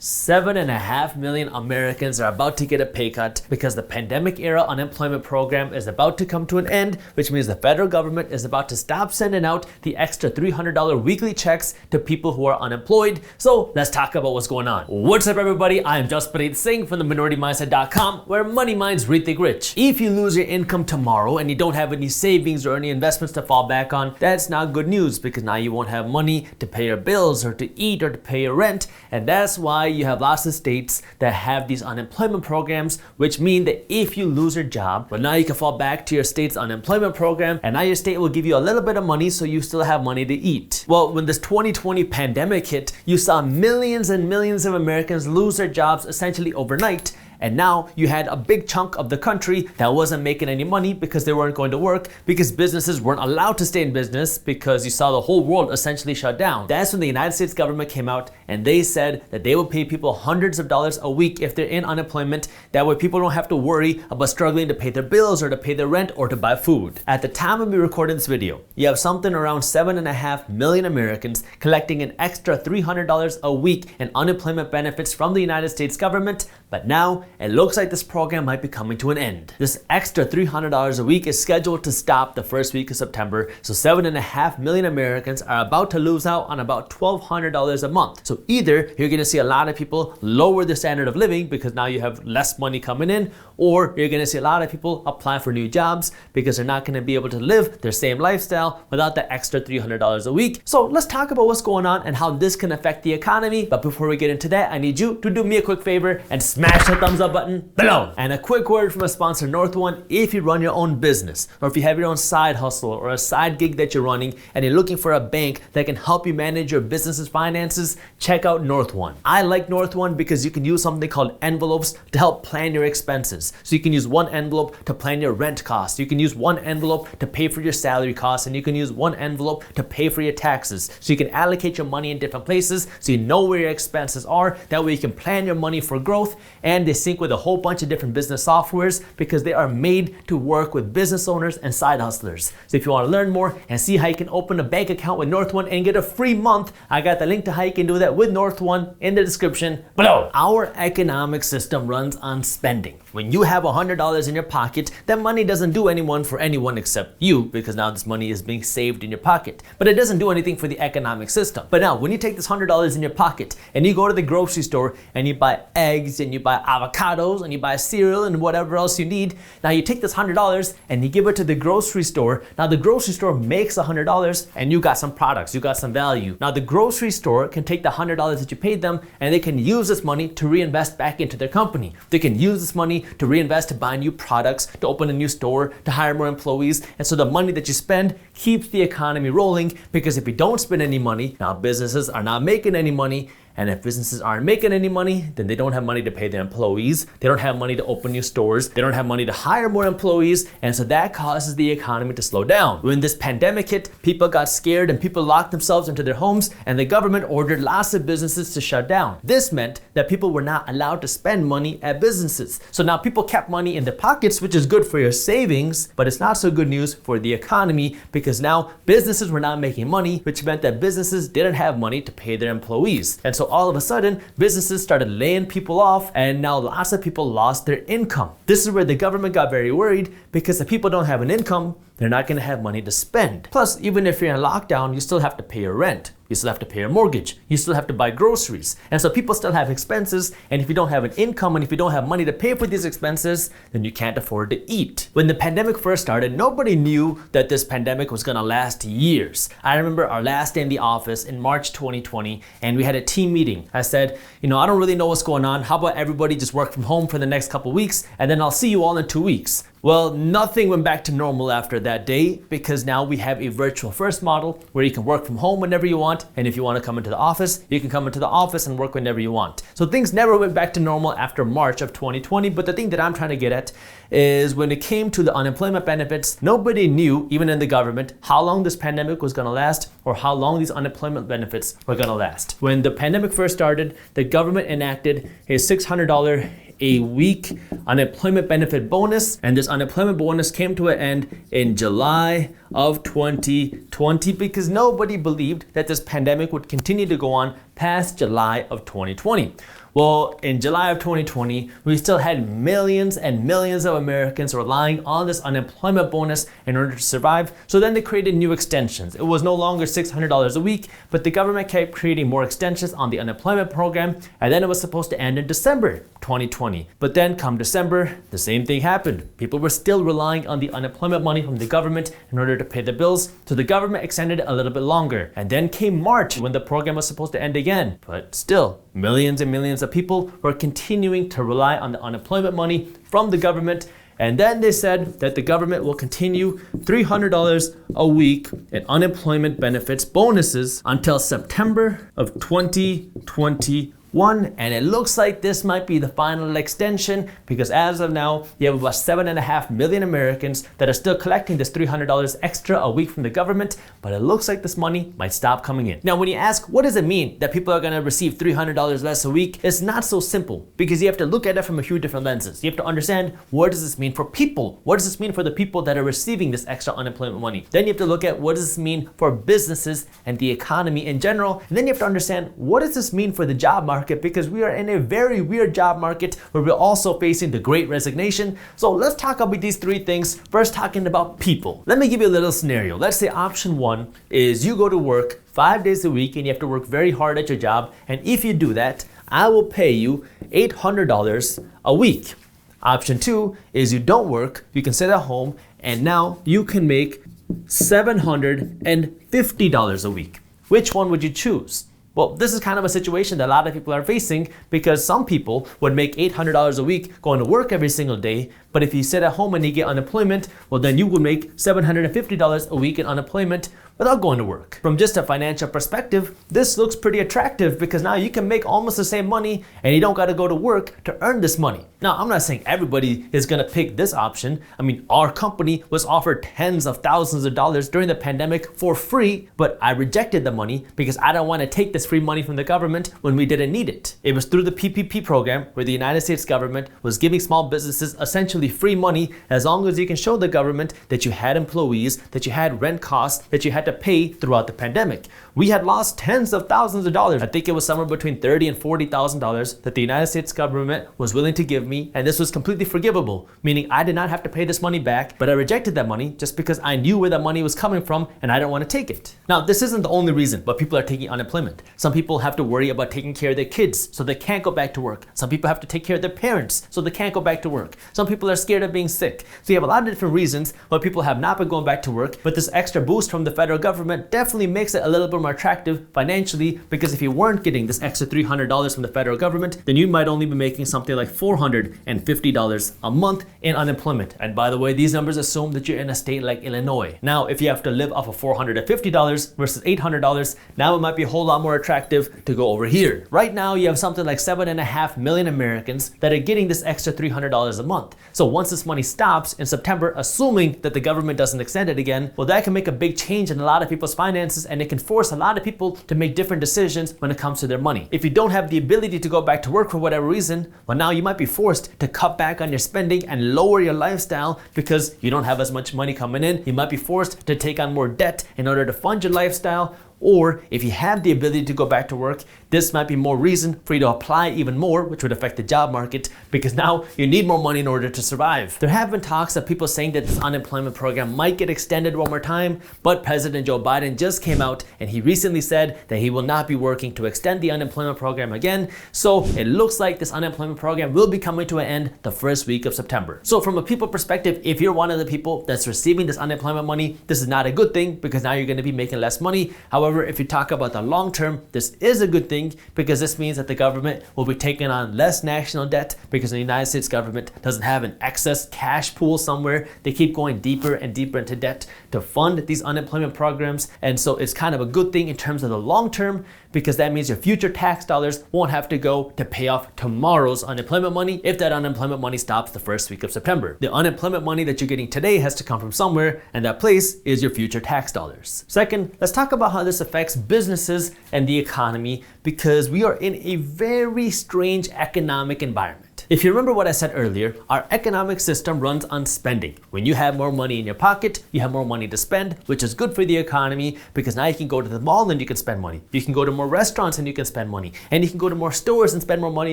7.5 million Americans are about to get a pay cut because the pandemic era unemployment program is about to come to an end, which means the federal government is about to stop sending out the extra $300 weekly checks to people who are unemployed. So let's talk about what's going on. What's up, everybody? I am Jaspreet Singh from the minoritymindset.com, where money minds Rethink rich. If you lose your income tomorrow and you don't have any savings or any investments to fall back on, that's not good news because now you won't have money to pay your bills or to eat or to pay your rent, and that's why you have lots of states that have these unemployment programs, which mean that if you lose your job, well, now you can fall back to your state's unemployment program, and now your state will give you a little bit of money so you still have money to eat. Well, when this 2020 pandemic hit, you saw millions and millions of Americans lose their jobs essentially overnight. And now you had a big chunk of the country that wasn't making any money because they weren't going to work, because businesses weren't allowed to stay in business because you saw the whole world essentially shut down. That's when the United States government came out and they said that they would pay people hundreds of dollars a week if they're in unemployment. That way people don't have to worry about struggling to pay their bills or to pay their rent or to buy food. At the time of me recording this video, you have something around 7.5 million Americans collecting an extra $300 a week in unemployment benefits from the United States government, but now it looks like this program might be coming to an end. This extra $300 a week is scheduled to stop the first week of September, so 7.5 million Americans are about to lose out on about $1,200 a month. So either you're gonna see a lot of people lower their standard of living because now you have less money coming in, or you're gonna see a lot of people apply for new jobs because they're not gonna be able to live their same lifestyle without the extra $300 a week. So let's talk about what's going on and how this can affect the economy. But before we get into that, I need you to do me a quick favor and smash the thumbs up button below. And a quick word from a sponsor, NorthOne. If you run your own business, or if you have your own side hustle or a side gig that you're running and you're looking for a bank that can help you manage your business's finances, check out NorthOne. I like NorthOne because you can use something called envelopes to help plan your expenses. So you can use one envelope to plan your rent costs. You can use one envelope to pay for your salary costs, and you can use one envelope to pay for your taxes. So you can allocate your money in different places so you know where your expenses are. That way you can plan your money for growth, and they sync with a whole bunch of different business softwares because they are made to work with business owners and side hustlers. So if you want to learn more and see how you can open a bank account with NorthOne and get a free month, I got the link to how you can do that with NorthOne in the description below. Our economic system runs on spending. When you have $100 in your pocket, that money doesn't do anyone for anyone except you, because now this money is being saved in your pocket. But it doesn't do anything for the economic system. But now when you take this $100 in your pocket and you go to the grocery store and you buy eggs and you buy avocados and you buy cereal and whatever else you need, now you take this $100 and you give it to the grocery store. Now the grocery store makes $100 and you got some products, you got some value. Now the grocery store can take the $100 that you paid them and they can use this money to reinvest back into their company. They can use this money to reinvest to buy new products, to open a new store, to hire more employees. And so the money that you spend keeps the economy rolling, because if you don't spend any money, now businesses are not making any money. And if businesses aren't making any money, then they don't have money to pay their employees. They don't have money to open new stores. They don't have money to hire more employees. And so that causes the economy to slow down. When this pandemic hit, people got scared and people locked themselves into their homes, and the government ordered lots of businesses to shut down. This meant that people were not allowed to spend money at businesses. So now people kept money in their pockets, which is good for your savings, but it's not so good news for the economy because now businesses were not making money, which meant that businesses didn't have money to pay their employees. And so all of a sudden, businesses started laying people off, and now lots of people lost their income. This is where the government got very worried, because if people don't have an income, they're not gonna have money to spend. Plus, even if you're in lockdown, you still have to pay your rent. You still have to pay your mortgage. You still have to buy groceries. And so people still have expenses, and if you don't have an income and if you don't have money to pay for these expenses, then you can't afford to eat. When the pandemic first started, nobody knew that this pandemic was gonna last years. I remember our last day in the office in March 2020, and we had a team meeting. I said, I don't really know what's going on. How about everybody just work from home for the next couple weeks, and then I'll see you all in 2 weeks. Well, nothing went back to normal after that day, because now we have a virtual first model where you can work from home whenever you want, and if you want to come into the office, you can come into the office and work whenever you want. So things never went back to normal after March of 2020, but the thing that I'm trying to get at is when it came to the unemployment benefits, nobody knew, even in the government, how long this pandemic was going to last or how long these unemployment benefits were going to last. When the pandemic first started, the government enacted a $600 a week unemployment benefit bonus, and this unemployment bonus came to an end in July of 2020 because nobody believed that this pandemic would continue to go on past July of 2020. Well, in July of 2020, we still had millions and millions of Americans relying on this unemployment bonus in order to survive. So then they created new extensions. It was no longer $600 a week, but the government kept creating more extensions on the unemployment program, and then it was supposed to end in December 2020. But then come December, the same thing happened. People were still relying on the unemployment money from the government in order to pay the bills, so the government extended it a little bit longer. And then came March when the program was supposed to end again. But still, millions and millions of people were continuing to rely on the unemployment money from the government. And then they said that the government will continue $300 a week in unemployment benefits bonuses until September of 2021. And it looks like this might be the final extension, because as of now, you have about 7.5 million Americans that are still collecting this $300 extra a week from the government, but it looks like this money might stop coming in. Now, when you ask, what does it mean that people are gonna receive $300 less a week? It's not so simple, because you have to look at it from a few different lenses. You have to understand, what does this mean for people? What does this mean for the people that are receiving this extra unemployment money? Then you have to look at, what does this mean for businesses and the economy in general? And then you have to understand, what does this mean for the job market? Because we are in a very weird job market where we're also facing the Great Resignation. So let's talk about these three things. First, talking about people. Let me give you a little scenario. Let's say option one is you go to work 5 days a week and you have to work very hard at your job. And if you do that, I will pay you $800 a week. Option two is you don't work, you can sit at home, and now you can make $750 a week. Which one would you choose? Well, this is kind of a situation that a lot of people are facing, because some people would make $800 a week going to work every single day, but if you sit at home and you get unemployment, well then you would make $750 a week in unemployment without going to work. From just a financial perspective, this looks pretty attractive, because now you can make almost the same money and you don't got to go to work to earn this money. Now, I'm not saying everybody is going to pick this option. I mean, our company was offered tens of thousands of dollars during the pandemic for free, but I rejected the money because I don't want to take this free money from the government when we didn't need it. It was through the PPP program, where the United States government was giving small businesses essentially free money as long as you can show the government that you had employees, that you had rent costs, that you had to pay throughout the pandemic. We had lost tens of thousands of dollars. I think it was somewhere between $30,000 and $40,000 that the United States government was willing to give me, and this was completely forgivable, meaning I did not have to pay this money back, but I rejected that money just because I knew where that money was coming from and I didn't want to take it. Now, this isn't the only reason why people are taking unemployment. Some people have to worry about taking care of their kids, so they can't go back to work. Some people have to take care of their parents, so they can't go back to work. Some people are scared of being sick. So you have a lot of different reasons why people have not been going back to work, but this extra boost from the federal government definitely makes it a little bit more attractive financially, because if you weren't getting this extra $300 from the federal government, then you might only be making something like $450 a month in unemployment. And by the way, these numbers assume that you're in a state like Illinois. Now, if you have to live off of $450 versus $800, now it might be a whole lot more attractive to go over here. Right now, you have something like 7.5 million Americans that are getting this extra $300 a month. So once this money stops in September, assuming that the government doesn't extend it again, well, that can make a big change in a lot of people's finances, and it can force a lot of people to make different decisions when it comes to their money. If you don't have the ability to go back to work for whatever reason, well, now you might be forced to cut back on your spending and lower your lifestyle because you don't have as much money coming in. You might be forced to take on more debt in order to fund your lifestyle. Or if you have the ability to go back to work, this might be more reason for you to apply even more, which would affect the job market, because now you need more money in order to survive. There have been talks of people saying that this unemployment program might get extended one more time, but President Joe Biden just came out and he recently said that he will not be working to extend the unemployment program again. So it looks like this unemployment program will be coming to an end the first week of September. So from a people perspective, if you're one of the people that's receiving this unemployment money, this is not a good thing, because now you're going to be making less money. However, if you talk about the long term, this is a good thing, because this means that the government will be taking on less national debt, because the United States government doesn't have an excess cash pool somewhere. They keep going deeper and deeper into debt to fund these unemployment programs. And so it's kind of a good thing in terms of the long term, because that means your future tax dollars won't have to go to pay off tomorrow's unemployment money if that unemployment money stops the first week of September. The unemployment money that you're getting today has to come from somewhere, and that place is your future tax dollars. Second, let's talk about how this affects businesses and the economy, because we are in a very strange economic environment. If you remember what I said earlier, our economic system runs on spending. When you have more money in your pocket, you have more money to spend, which is good for the economy because now you can go to the mall and you can spend money. You can go to more restaurants and you can spend money. And you can go to more stores and spend more money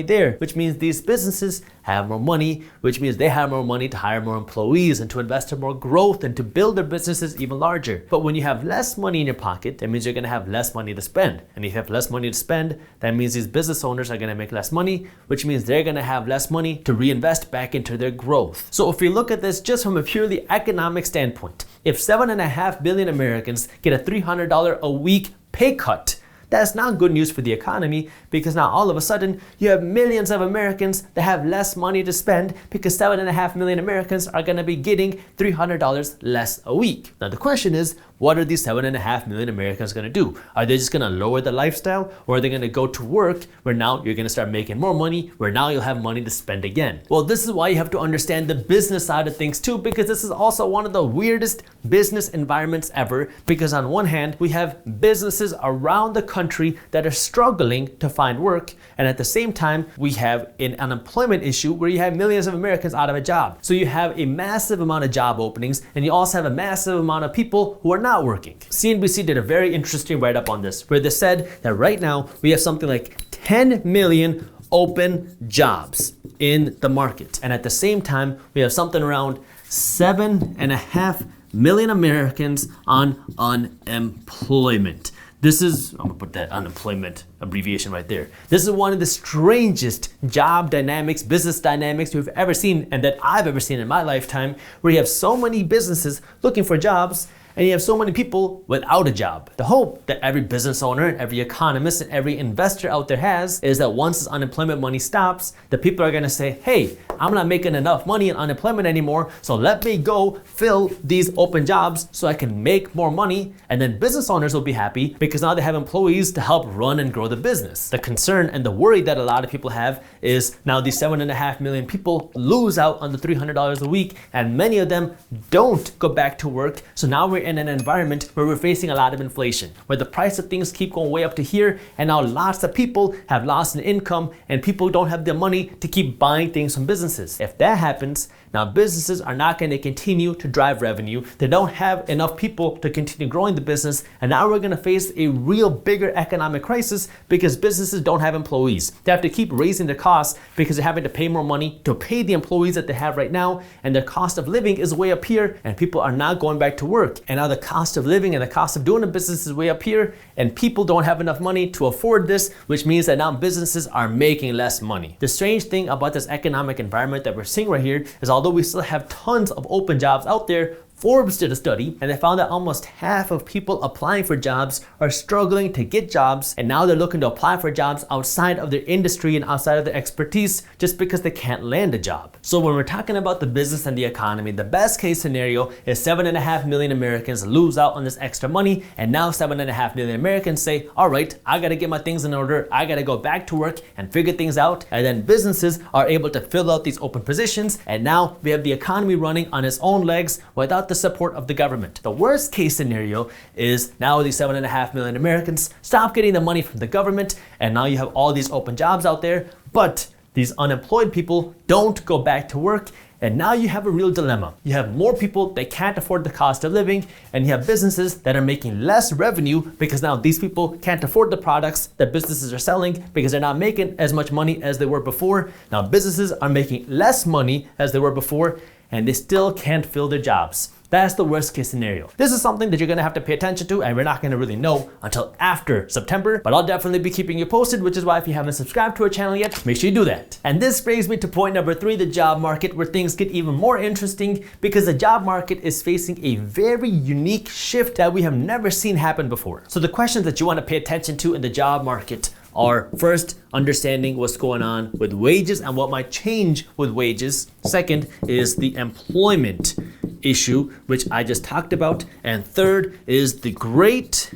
there, which means these businesses have more money, which means they have more money to hire more employees and to invest in more growth and to build their businesses even larger. But when you have less money in your pocket, that means you're going to have less money to spend. And if you have less money to spend, that means these business owners are going to make less money, which means they're going to have less money to reinvest back into their growth. So if we look at this just from a purely economic standpoint, if 7.5 billion Americans get a $300 a week pay cut, that's not good news for the economy because now all of a sudden you have millions of Americans that have less money to spend because 7.5 million Americans are going to be getting $300 less a week. Now the question is, what are these 7.5 million Americans going to do? Are they just going to lower their lifestyle, or are they going to go to work where now you're going to start making more money, where now you'll have money to spend again? Well, this is why you have to understand the business side of things too, because this is also one of the weirdest business environments ever, because on one hand, we have businesses around the country that are struggling to find work, and at the same time, we have an unemployment issue where you have millions of Americans out of a job. So you have a massive amount of job openings, and you also have a massive amount of people who are not working. CNBC did a very interesting write-up on this, where they said that right now we have something like 10 million open jobs in the market. And at the same time, we have something around 7.5 million Americans on unemployment. This is, I'm gonna put that unemployment abbreviation right there. This is one of the strangest job dynamics, business dynamics we've ever seen and that I've ever seen in my lifetime, where you have so many businesses looking for jobs and you have so many people without a job. The hope that every business owner and every economist and every investor out there has is that once this unemployment money stops, the people are gonna say, hey, I'm not making enough money in unemployment anymore, so let me go fill these open jobs so I can make more money, and then business owners will be happy because now they have employees to help run and grow the business. The concern and the worry that a lot of people have is now these 7.5 million people lose out on the $300 a week, and many of them don't go back to work, so now we're in an environment where we're facing a lot of inflation, where the price of things keep going way up to here, and now lots of people have lost an income and people don't have the money to keep buying things from businesses. If that happens, now businesses are not going to continue to drive revenue. They don't have enough people to continue growing the business, and now we're going to face a real bigger economic crisis because businesses don't have employees. They have to keep raising their costs because they're having to pay more money to pay the employees that they have right now, and their cost of living is way up here, and people are not going back to work. And now the cost of living and the cost of doing a business is way up here, and people don't have enough money to afford this, which means that now businesses are making less money. The strange thing about this economic environment that we're seeing right here is although we still have tons of open jobs out there, Forbes did a study and they found that almost half of people applying for jobs are struggling to get jobs, and now they're looking to apply for jobs outside of their industry and outside of their expertise just because they can't land a job. So when we're talking about the business and the economy, the best case scenario is 7.5 million Americans lose out on this extra money, and now 7.5 million Americans say, all right, I gotta get my things in order, I gotta go back to work and figure things out, and then businesses are able to fill out these open positions, and now we have the economy running on its own legs without the support of the government. The worst case scenario is now these 7.5 million Americans stop getting the money from the government, and now you have all these open jobs out there, but these unemployed people don't go back to work, and now you have a real dilemma. You have more people that can't afford the cost of living, and you have businesses that are making less revenue because now these people can't afford the products that businesses are selling because they're not making as much money as they were before. Now businesses are making less money as they were before, and they still can't fill their jobs. That's the worst case scenario. This is something that you're gonna have to pay attention to, and we're not gonna really know until after September, but I'll definitely be keeping you posted, which is why if you haven't subscribed to our channel yet, make sure you do that. And this brings me to point number 3, the job market, where things get even more interesting because the job market is facing a very unique shift that we have never seen happen before. So the questions that you wanna pay attention to in the job market are, first, understanding what's going on with wages and what might change with wages. Second is the employment issue, which I just talked about. And third is the great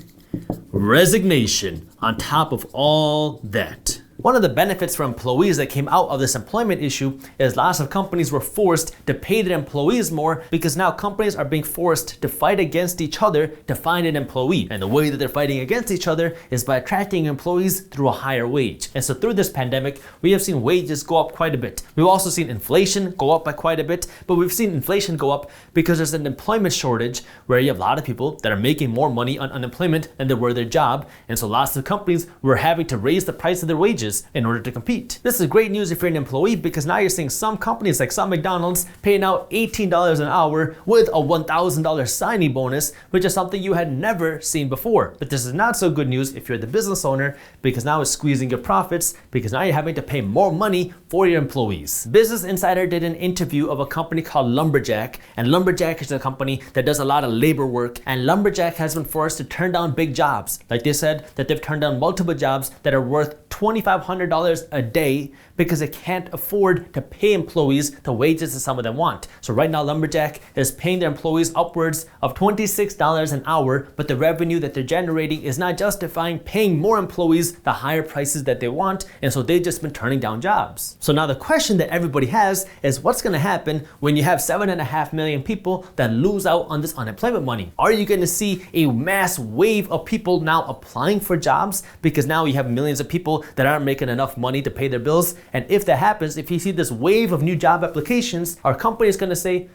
resignation on top of all that. One of the benefits for employees that came out of this employment issue is lots of companies were forced to pay their employees more because now companies are being forced to fight against each other to find an employee. And the way that they're fighting against each other is by attracting employees through a higher wage. And so through this pandemic, we have seen wages go up quite a bit. We've also seen inflation go up by quite a bit, but we've seen inflation go up because there's an employment shortage where you have a lot of people that are making more money on unemployment than they were their job. And so lots of companies were having to raise the price of their wages in order to compete. This is great news if you're an employee because now you're seeing some companies like some McDonald's paying out $18 an hour with a $1,000 signing bonus, which is something you had never seen before. But this is not so good news if you're the business owner because now it's squeezing your profits because now you're having to pay more money for your employees. Business Insider did an interview of a company called Lumberjack, and Lumberjack is a company that does a lot of labor work, and Lumberjack has been forced to turn down big jobs. Like they said that they've turned down multiple jobs that are worth $2,500 a day because they can't afford to pay employees the wages that some of them want. So right now Lumberjack is paying their employees upwards of $26 an hour, but the revenue that they're generating is not justifying paying more employees the higher prices that they want, and so they've just been turning down jobs. So now the question that everybody has is what's going to happen when you have 7.5 million people that lose out on this unemployment money? Are you going to see a mass wave of people now applying for jobs because now you have millions of people that aren't making enough money to pay their bills? And if that happens, if you see this wave of new job applications, our company is going to say,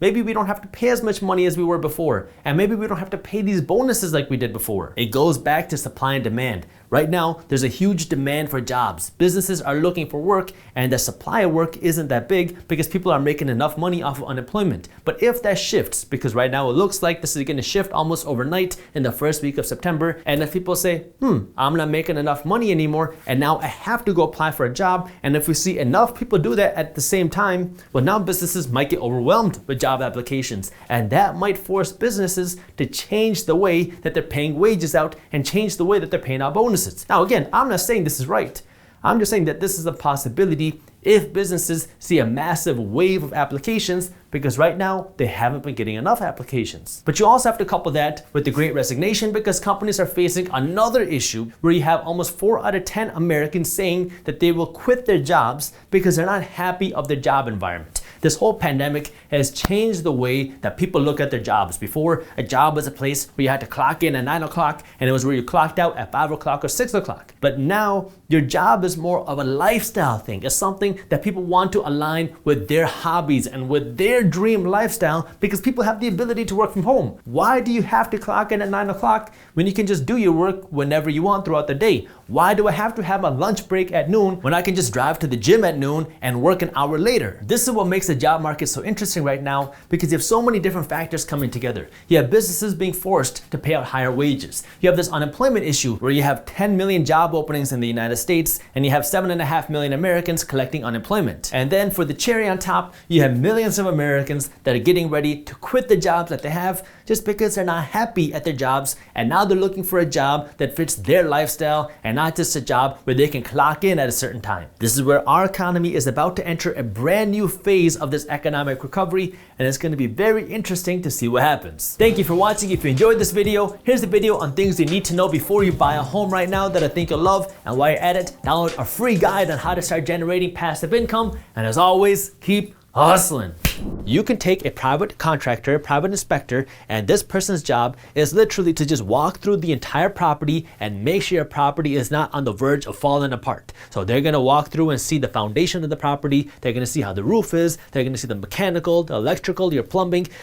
maybe we don't have to pay as much money as we were before, and maybe we don't have to pay these bonuses like we did before. It goes back to supply and demand. Right now, there's a huge demand for jobs. Businesses are looking for work, and the supply of work isn't that big because people are making enough money off of unemployment. But if that shifts, because right now it looks like this is going to shift almost overnight in the first week of September, and if people say, I'm not making enough money anymore, and now I have to go apply for a job, and if we see enough people do that at the same time, well, now businesses might get overwhelmed with job applications, and that might force businesses to change the way that they're paying wages out and change the way that they're paying out bonuses. Now again, I'm not saying this is right. I'm just saying that this is a possibility if businesses see a massive wave of applications, because right now they haven't been getting enough applications. But you also have to couple that with the Great Resignation because companies are facing another issue where you have almost 4 out of 10 Americans saying that they will quit their jobs because they're not happy of their job environment. This whole pandemic has changed the way that people look at their jobs. Before, a job was a place where you had to clock in at 9 o'clock and it was where you clocked out at 5 o'clock or 6 o'clock. But now your job is more of a lifestyle thing. It's something that people want to align with their hobbies and with their dream lifestyle because people have the ability to work from home. Why do you have to clock in at 9 o'clock when you can just do your work whenever you want throughout the day? Why do I have to have a lunch break at noon when I can just drive to the gym at noon and work an hour later? This is what makes the job market so interesting right now because you have so many different factors coming together. You have businesses being forced to pay out higher wages. You have this unemployment issue where you have 10 million job openings in the United States and you have 7.5 million Americans collecting unemployment. And then for the cherry on top, you have millions of Americans that are getting ready to quit the jobs that they have just because they're not happy at their jobs, and now they're looking for a job that fits their lifestyle and not just a job where they can clock in at a certain time. This is where our economy is about to enter a brand new phase of this economic recovery, and it's going to be very interesting to see what happens. Thank you for watching. If you enjoyed this video, here's the video on things you need to know before you buy a home right now that I think you'll love, and while you're at it, download a free guide on how to start generating passive income, and as always, keep hustling. You can take a private contractor, private inspector, and this person's job is literally to just walk through the entire property and make sure your property is not on the verge of falling apart. So they're going to walk through and see the foundation of the property. They're going to see how the roof is. They're going to see the mechanical, the electrical, your plumbing.